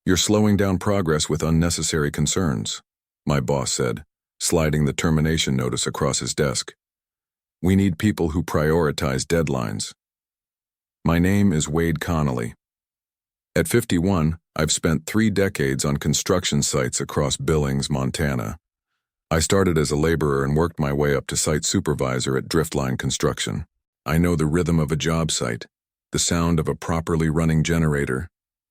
You're slowing down progress with unnecessary concerns, my boss said, sliding the termination notice across his desk. We need people who prioritize deadlines. My name is Wade Connolly. At 51, I've spent 3 decades on construction sites across Billings, Montana. I started as a laborer and worked my way up to site supervisor at Driftline Construction. I know the rhythm of a job site, the sound of a properly running generator,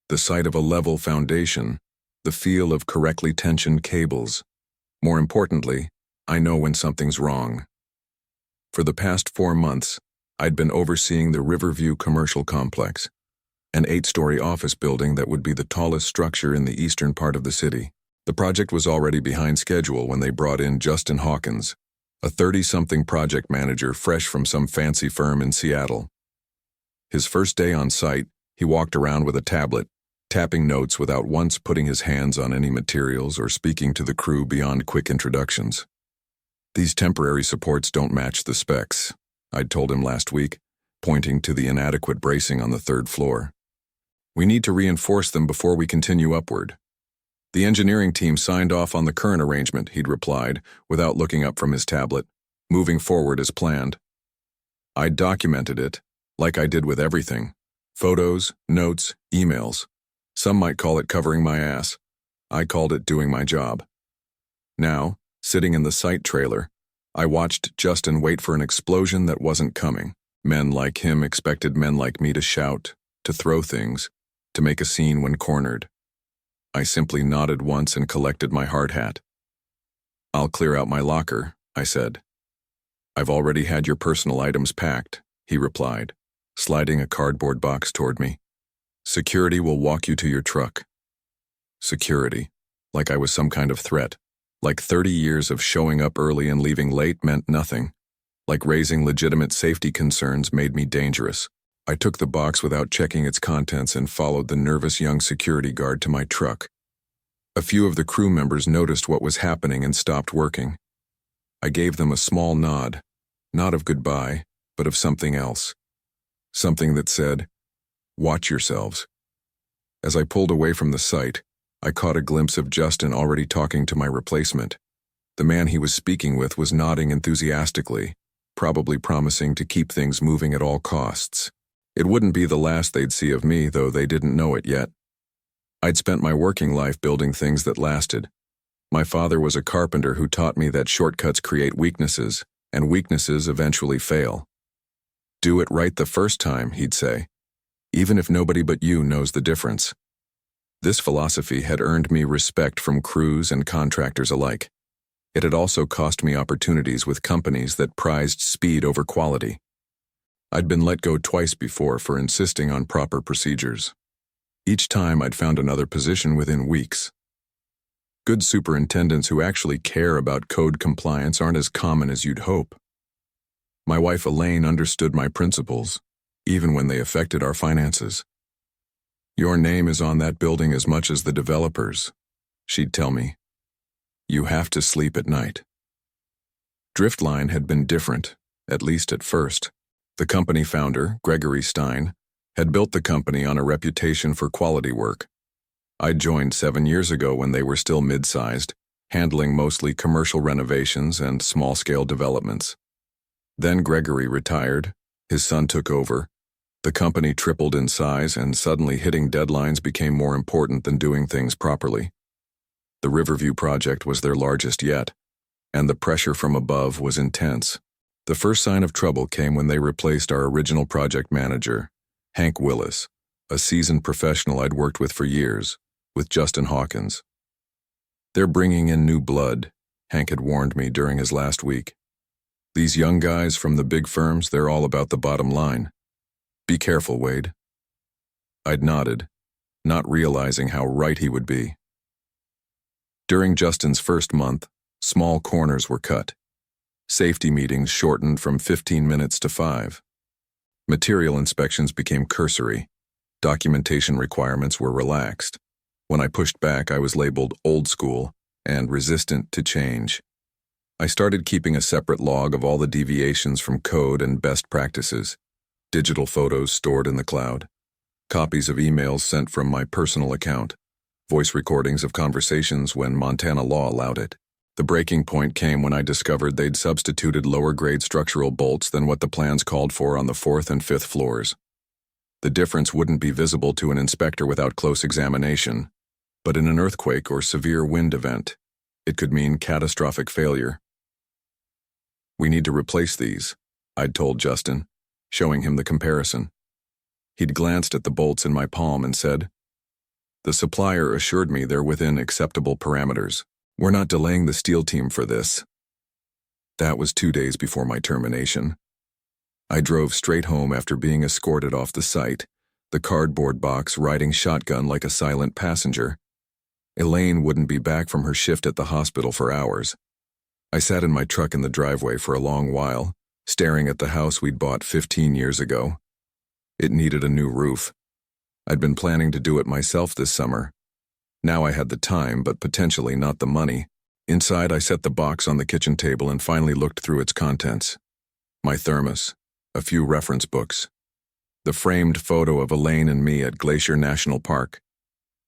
the sight of a level foundation, the feel of correctly tensioned cables. More importantly, I know when something's wrong. For the past 4 months, I'd been overseeing the Riverview Commercial Complex, an 8-story office building that would be the tallest structure in the eastern part of the city. The project was already behind schedule when they brought in Justin Hawkins, a 30-something project manager fresh from some fancy firm in Seattle. His first day on site, he walked around with a tablet, tapping notes without once putting his hands on any materials or speaking to the crew beyond quick introductions. These temporary supports don't match the specs, I'd told him last week, pointing to the inadequate bracing on the 3rd floor. We need to reinforce them before we continue upward. The engineering team signed off on the current arrangement, he'd replied, without looking up from his tablet, moving forward as planned. I'd documented it, like I did with everything. Photos, notes, emails. Some might call it covering my ass. I called it doing my job. Now, sitting in the site trailer, I watched Justin wait for an explosion that wasn't coming. Men like him expected men like me to shout, to throw things, to make a scene when cornered. I simply nodded once and collected my hard hat. I'll clear out my locker, I said. I've already had your personal items packed, he replied, sliding a cardboard box toward me. Security will walk you to your truck. Security, like I was some kind of threat. Like 30 years of showing up early and leaving late meant nothing. Like raising legitimate safety concerns made me dangerous. I took the box without checking its contents and followed the nervous young security guard to my truck. A few of the crew members noticed what was happening and stopped working. I gave them a small nod, not of goodbye, but of something else. Something that said, "Watch yourselves." As I pulled away from the site, I caught a glimpse of Justin already talking to my replacement. The man he was speaking with was nodding enthusiastically, probably promising to keep things moving at all costs. It wouldn't be the last they'd see of me, though they didn't know it yet. I'd spent my working life building things that lasted. My father was a carpenter who taught me that shortcuts create weaknesses, and weaknesses eventually fail. Do it right the first time, he'd say, even if nobody but you knows the difference. This philosophy had earned me respect from crews and contractors alike. It had also cost me opportunities with companies that prized speed over quality. I'd been let go twice before for insisting on proper procedures. Each time I'd found another position within weeks. Good superintendents who actually care about code compliance aren't as common as you'd hope. My wife Elaine understood my principles, even when they affected our finances. Your name is on that building as much as the developers, she'd tell me. You have to sleep at night. Driftline had been different, at least at first. The company founder, Gregory Stein, had built the company on a reputation for quality work. I joined 7 years ago when they were still mid-sized, handling mostly commercial renovations and small-scale developments. Then Gregory retired, his son took over, the company tripled in size, and suddenly hitting deadlines became more important than doing things properly. The Riverview project was their largest yet, and the pressure from above was intense. The first sign of trouble came when they replaced our original project manager, Hank Willis, a seasoned professional I'd worked with for years, with Justin Hawkins. They're bringing in new blood, Hank had warned me during his last week. These young guys from the big firms, they're all about the bottom line. Be careful, Wade. I'd nodded, not realizing how right he would be. During Justin's first month, small corners were cut. Safety meetings shortened from 15 minutes to 5. Material inspections became cursory. Documentation requirements were relaxed. When I pushed back, I was labeled old school and resistant to change. I started keeping a separate log of all the deviations from code and best practices, digital photos stored in the cloud, copies of emails sent from my personal account, voice recordings of conversations when Montana law allowed it. The breaking point came when I discovered they'd substituted lower-grade structural bolts than what the plans called for on the 4th and 5th floors. The difference wouldn't be visible to an inspector without close examination, but in an earthquake or severe wind event, it could mean catastrophic failure. "We need to replace these," I'd told Justin, showing him the comparison. He'd glanced at the bolts in my palm and said, "The supplier assured me they're within acceptable parameters. We're not delaying the steel team for this." That was 2 days before my termination. I drove straight home after being escorted off the site, the cardboard box riding shotgun like a silent passenger. Elaine wouldn't be back from her shift at the hospital for hours. I sat in my truck in the driveway for a long while, staring at the house we'd bought 15 years ago. It needed a new roof. I'd been planning to do it myself this summer. Now I had the time, but potentially not the money. Inside, I set the box on the kitchen table and finally looked through its contents. My thermos, a few reference books, the framed photo of Elaine and me at Glacier National Park.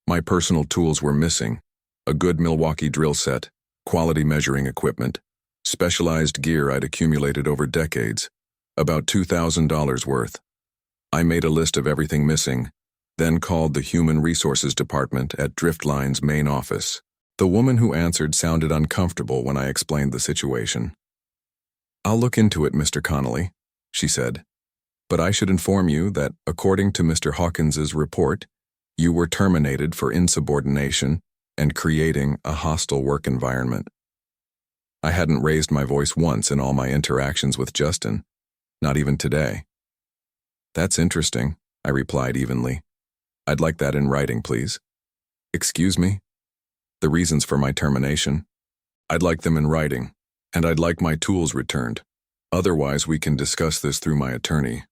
My personal tools were missing: a good Milwaukee drill set, quality measuring equipment, specialized gear I'd accumulated over decades, about $2,000 worth. I made a list of everything missing, then called the Human Resources Department at Driftline's main office. The woman who answered sounded uncomfortable when I explained the situation. "I'll look into it, Mr. Connolly," she said. "But I should inform you that, according to Mr. Hawkins's report, you were terminated for insubordination and creating a hostile work environment." I hadn't raised my voice once in all my interactions with Justin, not even today. "That's interesting," I replied evenly. "I'd like that in writing, please." "Excuse me?" "The reasons for my termination. I'd like them in writing, and I'd like my tools returned. Otherwise, we can discuss this through my attorney."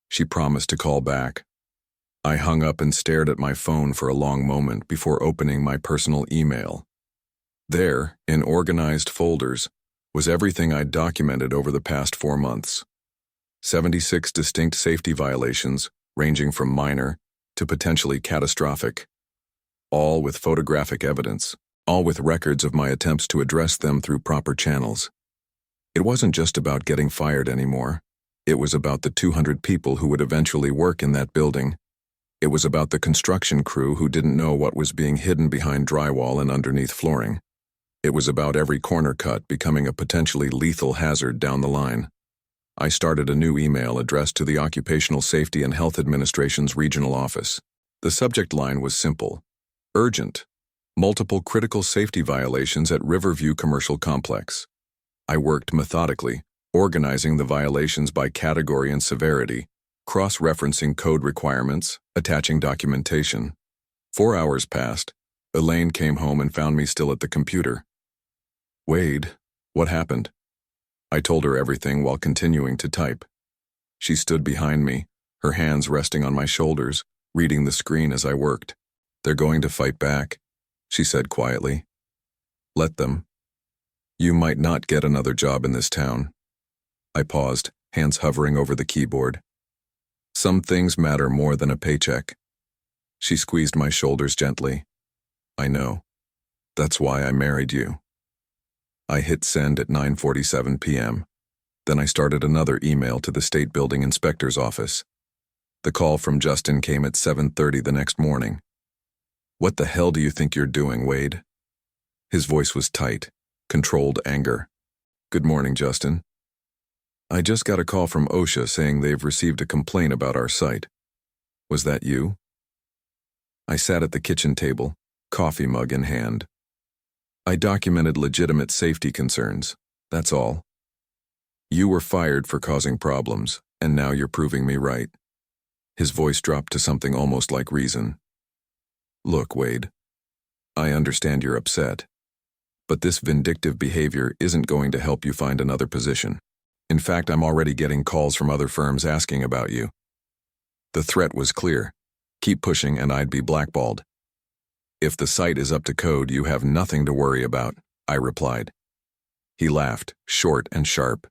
She promised to call back. I hung up and stared at my phone for a long moment before opening my personal email. There, in organized folders, was everything I'd documented over the past 4 months. 76 distinct safety violations, ranging from minor to potentially catastrophic, all with photographic evidence, all with records of my attempts to address them through proper channels. It wasn't just about getting fired anymore. It was about the 200 people who would eventually work in that building. It was about the construction crew who didn't know what was being hidden behind drywall and underneath flooring. It was about every corner cut becoming a potentially lethal hazard down the line. I started a new email addressed to the Occupational Safety and Health Administration's regional office. The subject line was simple: urgent. Multiple critical safety violations at Riverview Commercial Complex. I worked methodically, organizing the violations by category and severity, cross-referencing code requirements, attaching documentation. 4 hours passed. Elaine came home and found me still at the computer. "Wade, what happened?" I told her everything while continuing to type. She stood behind me, her hands resting on my shoulders, reading the screen as I worked. "They're going to fight back," she said quietly. "Let them. You might not get another job in this town." I paused, hands hovering over the keyboard. "Some things matter more than a paycheck." She squeezed my shoulders gently. "I know. That's why I married you." I hit send at 9:47 p.m. Then I started another email to the State Building Inspector's office. The call from Justin came at 7:30 the next morning. "What the hell do you think you're doing, Wade?" His voice was tight, controlled anger. "Good morning, Justin. I just got a call from OSHA saying they've received a complaint about our site. Was that you?" I sat at the kitchen table, coffee mug in hand. I documented legitimate safety concerns, that's all. "You were fired for causing problems, and now you're proving me right." His voice dropped to something almost like reason. "Look, Wade, I understand you're upset, but this vindictive behavior isn't going to help you find another position. In fact, I'm already getting calls from other firms asking about you." The threat was clear: keep pushing and I'd be blackballed. "If the site is up to code, you have nothing to worry about," I replied. He laughed, short and sharp.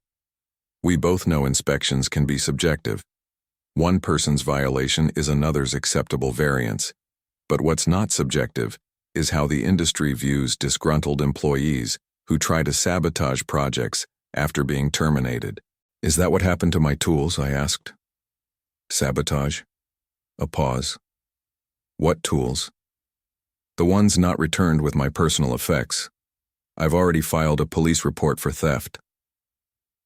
"We both know inspections can be subjective. One person's violation is another's acceptable variance. But what's not subjective is how the industry views disgruntled employees who try to sabotage projects after being terminated. Is that what happened to my tools? I asked. Sabotage? A pause. What tools? The ones not returned with my personal effects. I've already filed a police report for theft.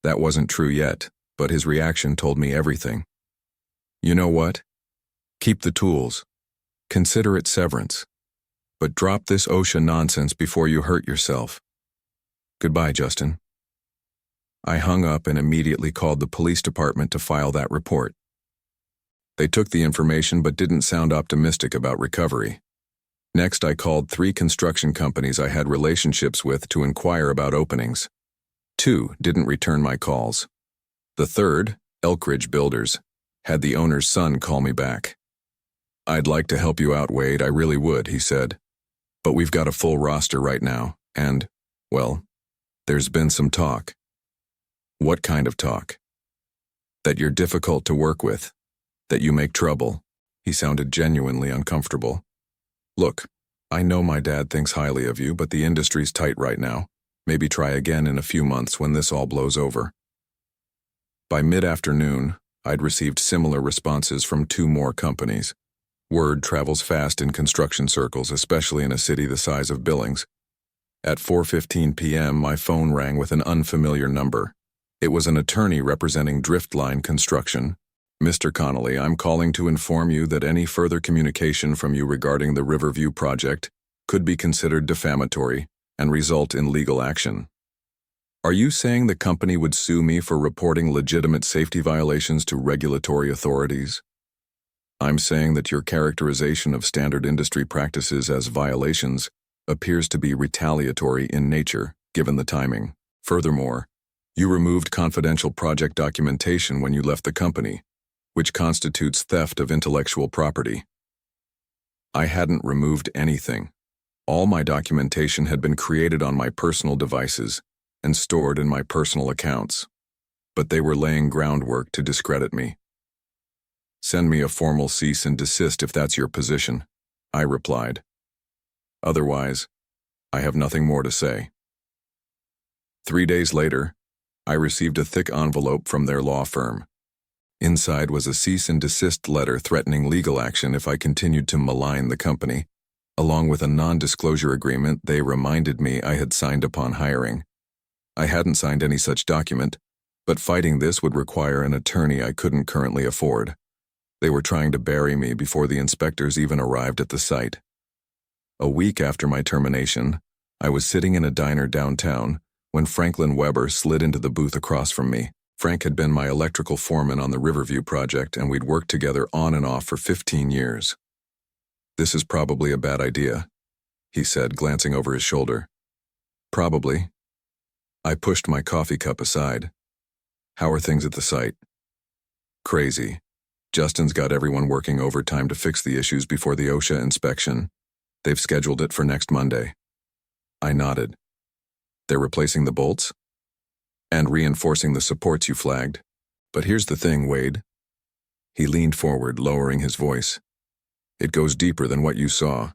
That wasn't true yet, but his reaction told me everything. You know what? Keep the tools. Consider it severance. But drop this OSHA nonsense before you hurt yourself. Goodbye, Justin. I hung up and immediately called the police department to file that report. They took the information but didn't sound optimistic about recovery. Next, I called 3 construction companies I had relationships with to inquire about openings. 2 didn't return my calls. The third, Elkridge Builders, had the owner's son call me back. I'd like to help you out, Wade, I really would, he said. But we've got a full roster right now, and, well, there's been some talk. What kind of talk? That you're difficult to work with. That you make trouble. He sounded genuinely uncomfortable. Look, I know my dad thinks highly of you, but the industry's tight right now. Maybe try again in a few months when this all blows over. By mid-afternoon, I'd received similar responses from 2 more companies. Word travels fast in construction circles, especially in a city the size of Billings. At 4:15 p.m., my phone rang with an unfamiliar number. It was an attorney representing Driftline Construction. Mr. Connolly, I'm calling to inform you that any further communication from you regarding the Riverview project could be considered defamatory and result in legal action. Are you saying the company would sue me for reporting legitimate safety violations to regulatory authorities? I'm saying that your characterization of standard industry practices as violations appears to be retaliatory in nature, given the timing. Furthermore, you removed confidential project documentation when you left the company, which constitutes theft of intellectual property. I hadn't removed anything. All my documentation had been created on my personal devices and stored in my personal accounts, but they were laying groundwork to discredit me. Send me a formal cease and desist if that's your position, I replied. Otherwise, I have nothing more to say. 3 days later, I received a thick envelope from their law firm. Inside was a cease and desist letter threatening legal action if I continued to malign the company, along with a non-disclosure agreement they reminded me I had signed upon hiring. I hadn't signed any such document, but fighting this would require an attorney I couldn't currently afford. They were trying to bury me before the inspectors even arrived at the site. A week after my termination, I was sitting in a diner downtown when Franklin Weber slid into the booth across from me. Frank had been my electrical foreman on the Riverview project, and we'd worked together on and off for 15 years. This is probably a bad idea, he said, glancing over his shoulder. Probably. I pushed my coffee cup aside. How are things at the site? Crazy. Justin's got everyone working overtime to fix the issues before the OSHA inspection. They've scheduled it for next Monday. I nodded. They're replacing the bolts? And reinforcing the supports you flagged. But here's the thing, Wade. He leaned forward, lowering his voice. It goes deeper than what you saw.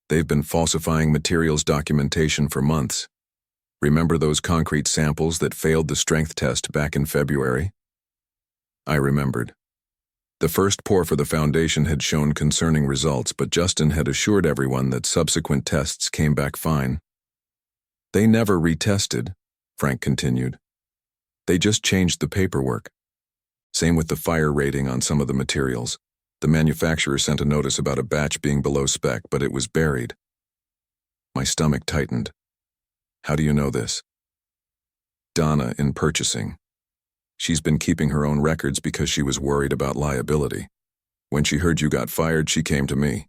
They've been falsifying materials documentation for months. Remember those concrete samples that failed the strength test back in February? I remembered. The first pour for the foundation had shown concerning results, but Justin had assured everyone that subsequent tests came back fine. They never retested, Frank continued. They just changed the paperwork. Same with the fire rating on some of the materials. The manufacturer sent a notice about a batch being below spec, but it was buried. My stomach tightened. How do you know this? Donna in purchasing. She's been keeping her own records because she was worried about liability. When she heard you got fired, she came to me.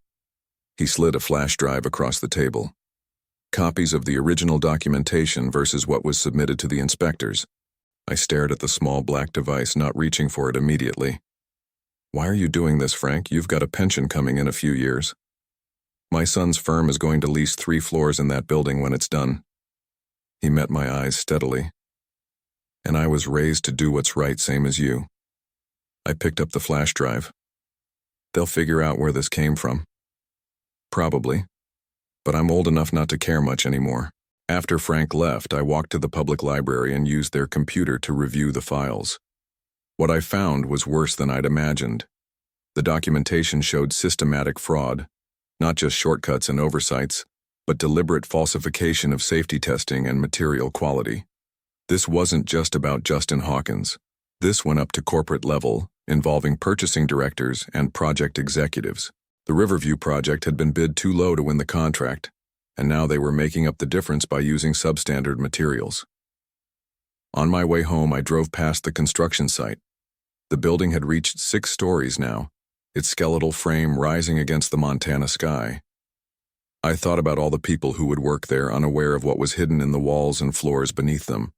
He slid a flash drive across the table. Copies of the original documentation versus what was submitted to the inspectors. I stared at the small black device, not reaching for it immediately. Why are you doing this, Frank? You've got a pension coming in a few years. My son's firm is going to lease 3 floors in that building when it's done. He met my eyes steadily. And I was raised to do what's right, same as you. I picked up the flash drive. They'll figure out where this came from. probably. But I'm old enough not to care much anymore. After Frank left, I walked to the public library and used their computer to review the files. What I found was worse than I'd imagined. The documentation showed systematic fraud, not just shortcuts and oversights, but deliberate falsification of safety testing and material quality. This wasn't just about Justin Hawkins. This went up to corporate level, involving purchasing directors and project executives. The Riverview project had been bid too low to win the contract, and now they were making up the difference by using substandard materials. On my way home, I drove past the construction site. The building had reached 6 stories now, its skeletal frame rising against the Montana sky. I thought about all the people who would work there, unaware of what was hidden in the walls and floors beneath them.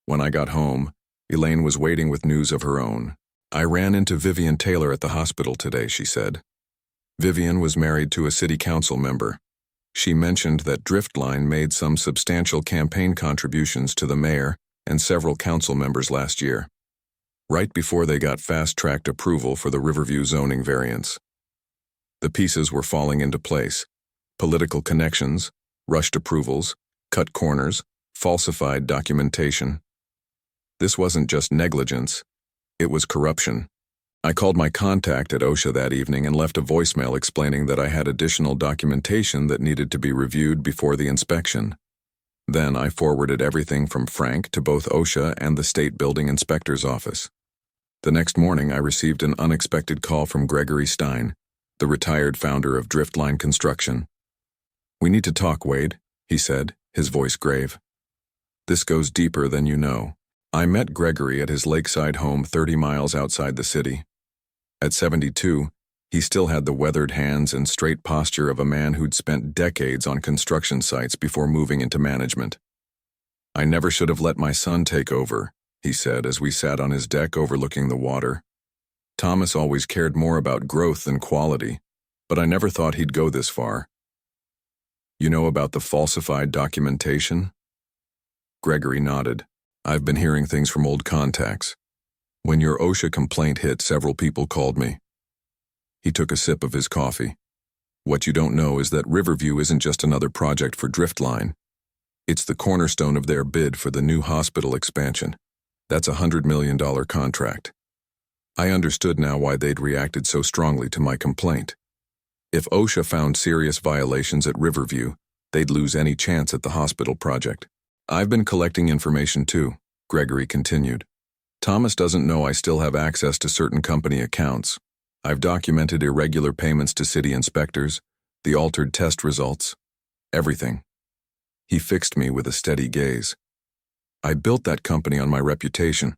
When I got home, Elaine was waiting with news of her own. I ran into Vivian Taylor at the hospital today, she said. Vivian was married to a city council member. She mentioned that Driftline made some substantial campaign contributions to the mayor and several council members last year, right before they got fast-tracked approval for the Riverview zoning variance. The pieces were falling into place: political connections, rushed approvals, cut corners, falsified documentation. This wasn't just negligence, it was corruption. I called my contact at OSHA that evening and left a voicemail explaining that I had additional documentation that needed to be reviewed before the inspection. Then I forwarded everything from Frank to both OSHA and the State Building Inspector's office. The next morning, I received an unexpected call from Gregory Stein, the retired founder of Driftline Construction. "We need to talk, Wade," he said, his voice grave. "This goes deeper than you know." I met Gregory at his lakeside home 30 miles outside the city. At 72, he still had the weathered hands and straight posture of a man who'd spent decades on construction sites before moving into management. "I never should have let my son take over," he said as we sat on his deck overlooking the water. "Thomas always cared more about growth than quality, but I never thought he'd go this far." "You know about the falsified documentation?" Gregory nodded. "I've been hearing things from old contacts. When your OSHA complaint hit, several people called me." He took a sip of his coffee. "What you don't know is that Riverview isn't just another project for Driftline. It's the cornerstone of their bid for the new hospital expansion. That's a $100 million contract." I understood now why they'd reacted so strongly to my complaint. If OSHA found serious violations at Riverview, they'd lose any chance at the hospital project. "I've been collecting information too," Gregory continued. "Thomas doesn't know I still have access to certain company accounts. I've documented irregular payments to city inspectors, the altered test results, everything." He fixed me with a steady gaze. "I built that company on my reputation.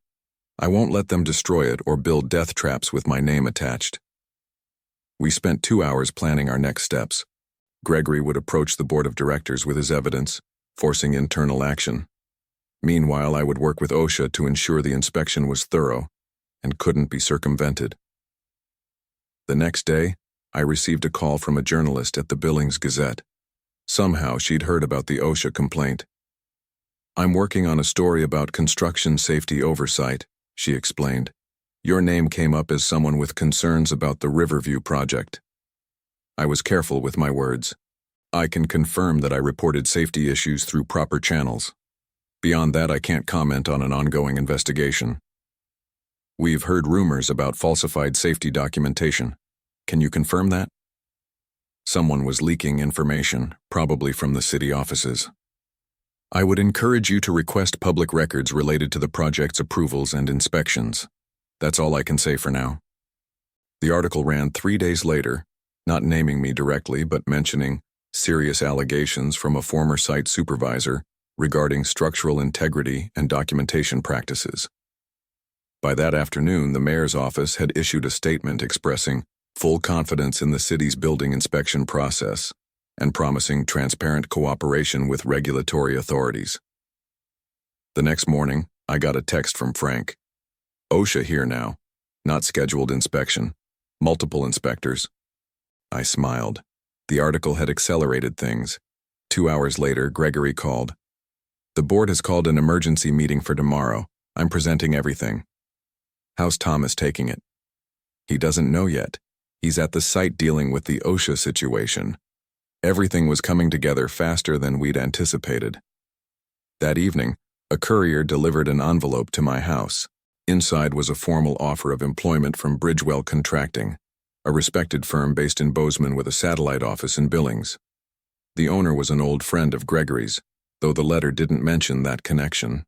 I won't let them destroy it or build death traps with my name attached." We spent 2 hours planning our next steps. Gregory would approach the board of directors with his evidence, forcing internal action. Meanwhile, I would work with OSHA to ensure the inspection was thorough and couldn't be circumvented. The next day, I received a call from a journalist at the Billings Gazette. Somehow she'd heard about the OSHA complaint. "I'm working on a story about construction safety oversight," she explained. "Your name came up as someone with concerns about the Riverview project." I was careful with my words. "I can confirm that I reported safety issues through proper channels. Beyond that, I can't comment on an ongoing investigation." "We've heard rumors about falsified safety documentation. Can you confirm that?" Someone was leaking information, probably from the city offices. "I would encourage you to request public records related to the project's approvals and inspections. That's all I can say for now." The article ran 3 days later, not naming me directly but mentioning serious allegations from a former site supervisor regarding structural integrity and documentation practices. By that afternoon, the mayor's office had issued a statement expressing full confidence in the city's building inspection process and promising transparent cooperation with regulatory authorities. The next morning, I got a text from Frank. "OSHA here now. Not scheduled inspection. Multiple inspectors." I smiled. The article had accelerated things. 2 hours later, Gregory called. "The board has called an emergency meeting for tomorrow. I'm presenting everything." "How's Thomas taking it?" "He doesn't know yet. He's at the site dealing with the OSHA situation. Everything was coming together faster than we'd anticipated. That evening, a courier delivered an envelope to my house. Inside was a formal offer of employment from Bridgewell Contracting, a respected firm based in Bozeman with a satellite office in Billings. The owner was an old friend of Gregory's, though the letter didn't mention that connection.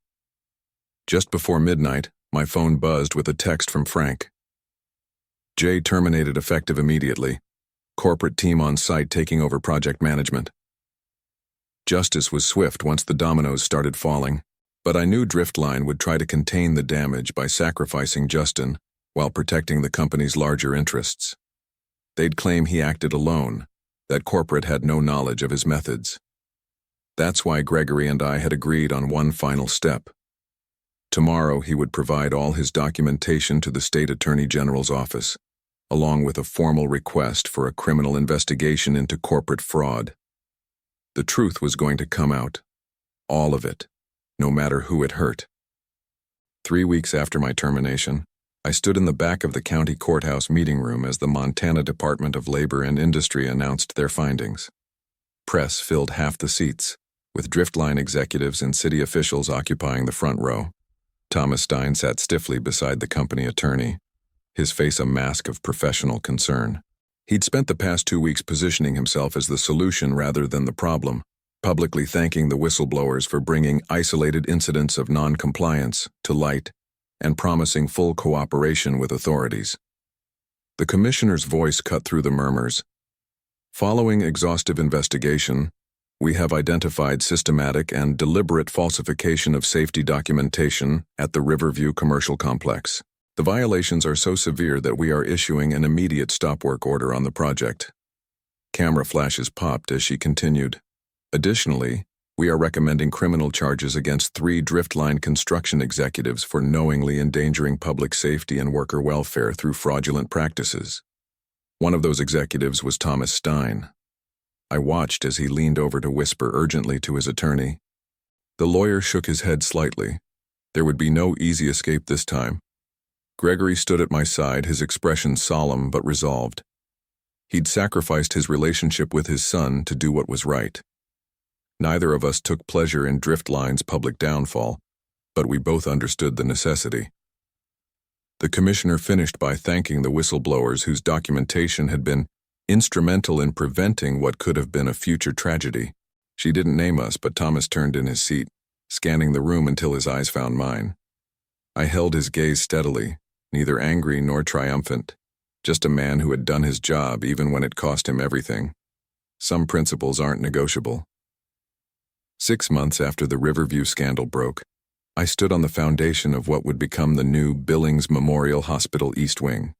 Just before midnight, my phone buzzed with a text from Frank. Jay terminated effective immediately. Corporate team on site taking over project management. Justice was swift once the dominoes started falling, but I knew Driftline would try to contain the damage by sacrificing Justin while protecting the company's larger interests. They'd claim he acted alone, that corporate had no knowledge of his methods. That's why Gregory and I had agreed on one final step. Tomorrow he would provide all his documentation to the State Attorney General's office, along with a formal request for a criminal investigation into corporate fraud. The truth was going to come out. All of it, no matter who it hurt. 3 weeks after my termination, I stood in the back of the county courthouse meeting room as the Montana Department of Labor and Industry announced their findings. Press filled half the seats, with Driftline executives and city officials occupying the front row. Thomas Stein sat stiffly beside the company attorney, his face a mask of professional concern. He'd spent the past 2 weeks positioning himself as the solution rather than the problem, publicly thanking the whistleblowers for bringing isolated incidents of non-compliance to light and promising full cooperation with authorities. The commissioner's voice cut through the murmurs. Following exhaustive investigation, we have identified systematic and deliberate falsification of safety documentation at the Riverview Commercial Complex. The violations are so severe that we are issuing an immediate stop work order on the project. Camera flashes popped as she continued. Additionally, we are recommending criminal charges against 3 Driftline construction executives for knowingly endangering public safety and worker welfare through fraudulent practices. One of those executives was Thomas Stein. I watched as he leaned over to whisper urgently to his attorney. The lawyer shook his head slightly. There would be no easy escape this time. Gregory stood at my side, his expression solemn but resolved. He'd sacrificed his relationship with his son to do what was right. Neither of us took pleasure in Driftline's public downfall, but we both understood the necessity. The commissioner finished by thanking the whistleblowers whose documentation had been instrumental in preventing what could have been a future tragedy. She didn't name us, but Thomas turned in his seat, scanning the room until his eyes found mine. I held his gaze steadily, neither angry nor triumphant, just a man who had done his job even when it cost him everything. Some principles aren't negotiable. 6 months after the Riverview scandal broke, I stood on the foundation of what would become the new Billings Memorial Hospital East Wing.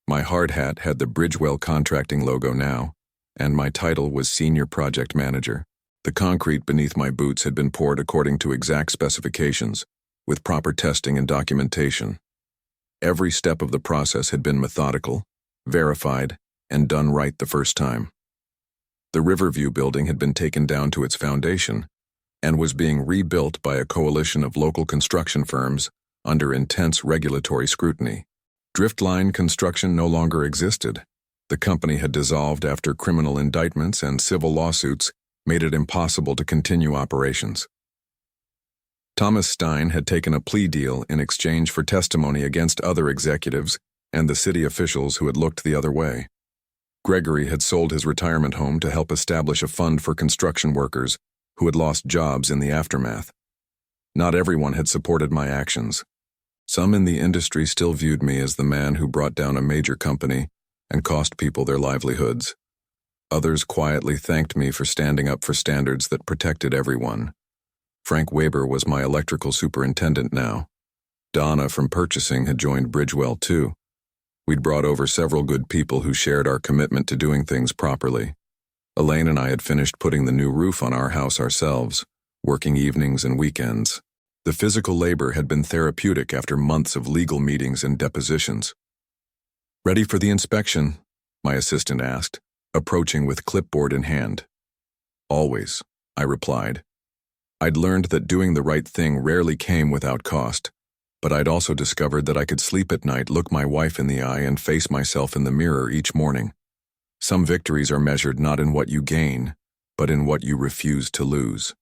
My hard hat had the Bridgewell Contracting logo now, and my title was Senior Project Manager. The concrete beneath my boots had been poured according to exact specifications, with proper testing and documentation. Every step of the process had been methodical, verified, and done right the first time. The Riverview building had been taken down to its foundation and was being rebuilt by a coalition of local construction firms under intense regulatory scrutiny. Driftline Construction no longer existed. The company had dissolved after criminal indictments and civil lawsuits made it impossible to continue operations. Thomas Stein had taken a plea deal in exchange for testimony against other executives and the city officials who had looked the other way. Gregory had sold his retirement home to help establish a fund for construction workers who had lost jobs in the aftermath. Not everyone had supported my actions. Some in the industry still viewed me as the man who brought down a major company and cost people their livelihoods. Others quietly thanked me for standing up for standards that protected everyone. Frank Weber was my electrical superintendent now. Donna from purchasing had joined Bridgewell too. We'd brought over several good people who shared our commitment to doing things properly. Elaine and I had finished putting the new roof on our house ourselves, working evenings and weekends. The physical labor had been therapeutic after months of legal meetings and depositions. "Ready for the inspection?" my assistant asked, approaching with clipboard in hand. "Always," I replied. I'd learned that doing the right thing rarely came without cost, but I'd also discovered that I could sleep at night, look my wife in the eye, and face myself in the mirror each morning. Some victories are measured not in what you gain, but in what you refuse to lose.